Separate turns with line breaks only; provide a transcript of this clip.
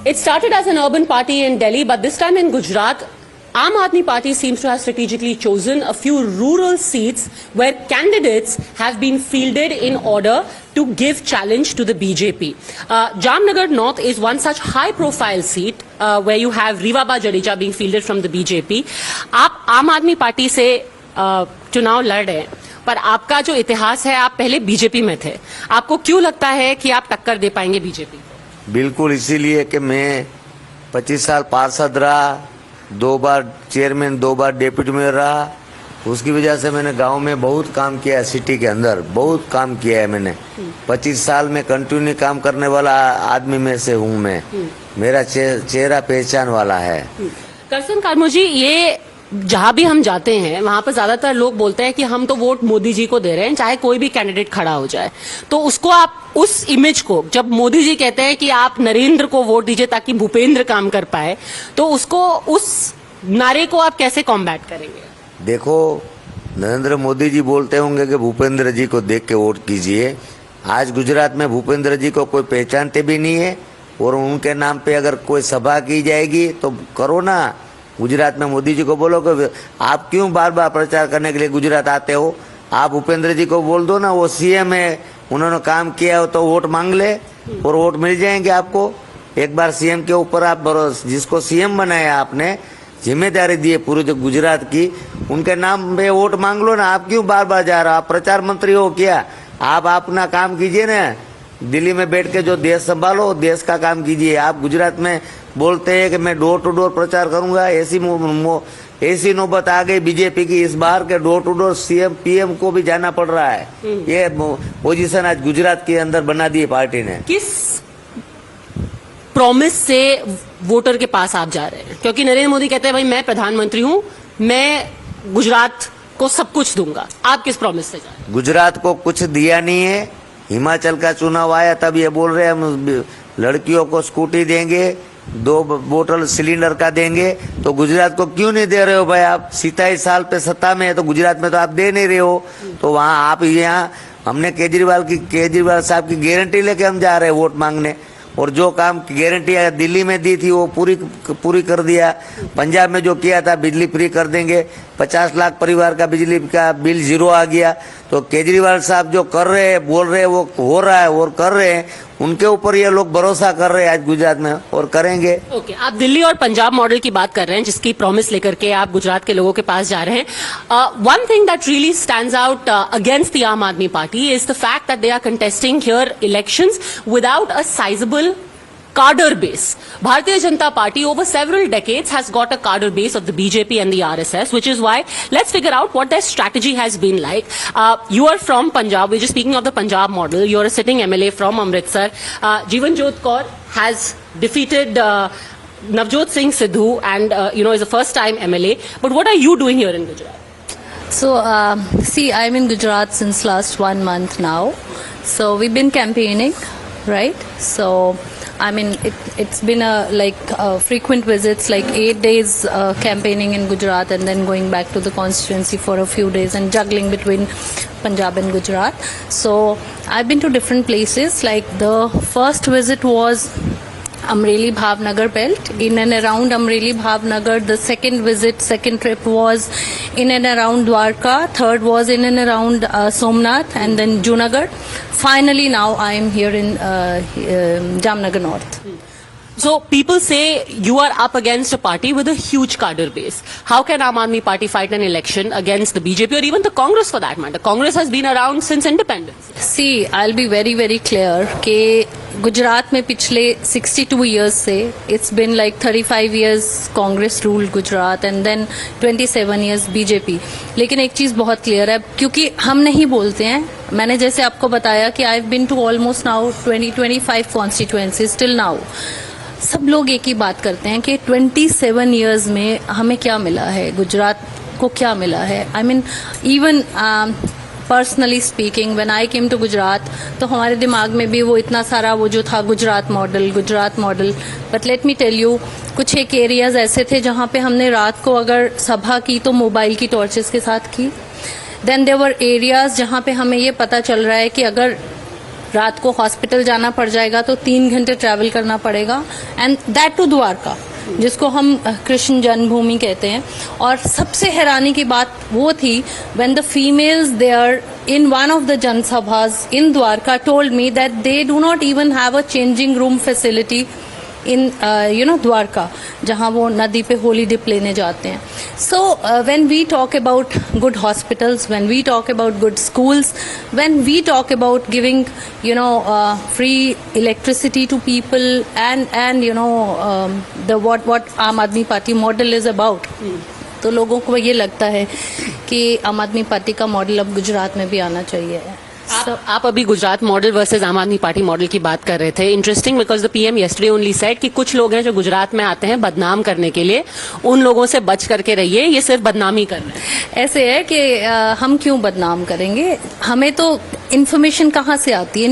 It started as an urban party in Delhi, but this time in Gujarat, Aam Aadmi Party seems to have strategically chosen a few rural seats where candidates have been fielded in order to give challenge to the BJP. Jamnagar North is one such high-profile seat where you have Rivaba Jadeja being fielded from the BJP. आप आम Aadmi party से चुनाव लड़ रहे हैं, पर आपका जो इतिहास है, आप पहले बीजेपी में थे. आपको क्यों लगता है कि आप टक्कर दे पाएंगे बीजेपी को?
बिल्कुल इसीलिए कि मैं 25 साल पार्षद रहा, 2 बार चेयरमैन, 2 बार डेप्यूटी मेयर रहा. उसकी वजह से मैंने गांव में बहुत काम किया है, सिटी के अंदर बहुत काम किया है मैंने. 25 साल में कंटिन्यू काम करने वाला आदमी में से हूँ मैं. मेरा चेहरा पहचान वाला है.
करसन कामो जी, ये जहां भी हम जाते हैं वहां पर ज्यादातर लोग बोलते हैं कि हम तो वोट मोदी जी को दे रहे हैं, चाहे कोई भी कैंडिडेट खड़ा हो जाए. तो उसको आप उस इमेज को, जब मोदी जी कहते हैं कि आप नरेंद्र को वोट दीजिए ताकि भूपेंद्र काम कर पाए, तो उसको, उस नारे को आप कैसे कॉम्बैट करेंगे?
देखो, नरेंद्र मोदी जी बोलते होंगे कि भूपेंद्र जी को देख के वोट कीजिए. आज गुजरात में भूपेंद्र जी को कोई पहचानते भी नहीं है, और उनके नाम पे अगर कोई सभा की जाएगी तो करो ना. गुजरात में मोदी जी को बोलो कि आप क्यों बार बार प्रचार करने के लिए गुजरात आते हो. आप भूपेंद्र जी को बोल दो ना, वो सीएम है, उन्होंने काम किया हो तो वोट मांग ले और वोट मिल जाएंगे आपको. एक बार सीएम के ऊपर आप जिसको सीएम बनाया, आपने जिम्मेदारी दी है पूरे जो गुजरात की, उनके नाम पे वोट मांग लो ना. आप क्यों बार बार जा रहे हो? आप प्रचार मंत्री हो क्या? आप अपना काम कीजिए ना. दिल्ली में बैठ के जो देश संभालो, देश का काम कीजिए. आप गुजरात में बोलते हैं कि मैं डोर टू डोर प्रचार करूंगा. ऐसी नौबत आ गई बीजेपी की इस बार के door to door CM PM को भी जाना पड़ रहा है. ये पोजीशन आज गुजरात के अंदर बना दी है पार्टी ने.
किस प्रॉमिस से वोटर के पास आप जा रहे हैं? क्योंकि नरेंद्र मोदी कहते हैं भाई मैं प्रधानमंत्री हूं, मैं गुजरात को सब कुछ दूंगा. आप किस प्रॉमिस से जा रहे हैं?
गुजरात को कुछ दिया नहीं है. हिमाचल का चुनाव आया तब ये बोल रहे हैं हम लड़कियों को स्कूटी देंगे, 2 बोतल सिलेंडर का देंगे. तो गुजरात को क्यों नहीं दे रहे हो भाई? आप 27 साल पे सत्ता में है तो गुजरात में तो आप दे नहीं रहे हो. तो वहाँ आप यहाँ हमने केजरीवाल साहब की गारंटी लेके हम जा रहे हैं वोट मांगने, और जो काम गारंटी दिल्ली में दी थी वो पूरी कर दिया. पंजाब में जो किया था बिजली फ्री कर देंगे, 50 लाख परिवार का बिजली का बिल 0 आ गया. तो केजरीवाल साहब जो कर रहे हैं, बोल रहे हैं, वो हो रहा है और कर रहे हैं. उनके ऊपर ये लोग भरोसा कर रहे हैं आज गुजरात में, और करेंगे.
ओके, आप दिल्ली और पंजाब मॉडल की बात कर रहे हैं, जिसकी प्रॉमिस लेकर के आप गुजरात के लोगों के पास जा रहे हैं. One thing that really stands out against the Aam Aadmi party is the fact that they are contesting here elections without a sizeable cadre base. Bharatiya Janata Party over several decades has got a cadre base of the BJP and the RSS, which is why let's figure out what their strategy has been like. You are from Punjab. We're just speaking of the Punjab model. You're a sitting MLA from Amritsar. Jivanjot Kaur has defeated Navjot Singh Sidhu and is a first time MLA. But what are you doing here in Gujarat?
So see, I'm in Gujarat since last 1 month now. So we've been campaigning, right? So I mean, it's been frequent visits, like 8 days campaigning in Gujarat and then going back to the constituency for a few days and juggling between Punjab and Gujarat. So I've been to different places. Like the first visit was Amreli Bhavnagar belt, in and around Amreli Bhavnagar. The second trip was in and around Dwarka. Third was in and around Somnath and then Junagadh. Finally now I am here in Jamnagar North.
So people say you are up against a party with a huge cadre base. How can Aam Aadmi Party fight an election against the BJP or even the Congress for that matter? Congress has been around since independence.
See, I'll be very very clear कि गुजरात में पिछले 62 years से it's been like 35 years Congress ruled Gujarat and then 27 years BJP. लेकिन एक चीज़ बहुत clear है, क्योंकि हम नहीं बोलते हैं. मैंने जैसे आपको बताया कि I've been to almost now 20-25 constituencies till now. सब लोग एक ही बात करते हैं कि 27 years में हमें क्या मिला है, गुजरात को क्या मिला है. I mean even personally speaking when I came to Gujarat, तो हमारे दिमाग में भी वो इतना सारा वो जो था Gujarat model. But let me tell you, कुछ एक एरियाज ऐसे थे जहाँ पे हमने रात को अगर सभा की तो मोबाइल की टॉर्चेस के साथ की. देन देयर वर एरियाज जहाँ पे हमें ये पता चल रहा है कि अगर रात को हॉस्पिटल जाना पड़ जाएगा तो 3 घंटे ट्रैवल करना पड़ेगा, एंड दैट टू द्वारका, जिसको हम कृष्ण जन्मभूमि कहते हैं। और सबसे हैरानी की बात वो थी when the females there in one of the Jansabhas in Dwarka told me that they do not even have a changing room facility in Dwarka, जहाँ वो नदी पे होली डिप लेने जाते हैं। So when we talk about good hospitals, when we talk about good schools, when we talk about giving free electricity to people and the what Aam Aadmi Party model is about, तो लोगों को ये लगता है कि आम Aadmi party का model अब गुजरात में भी आना चाहिए।
आप अभी गुजरात मॉडल वर्सेस आम आदमी पार्टी मॉडल की बात कर रहे थे। Interesting, because the PM yesterday only said कि कुछ लोग हैं जो गुजरात में आते हैं बदनाम करने के लिए, उन लोगों से बच करके रहिए, ये सिर्फ बदनामी कर रहे हैं।
ऐसे है कि हम क्यों बदनाम करेंगे, हमें तो इन्फॉर्मेशन कहाँ से आती है।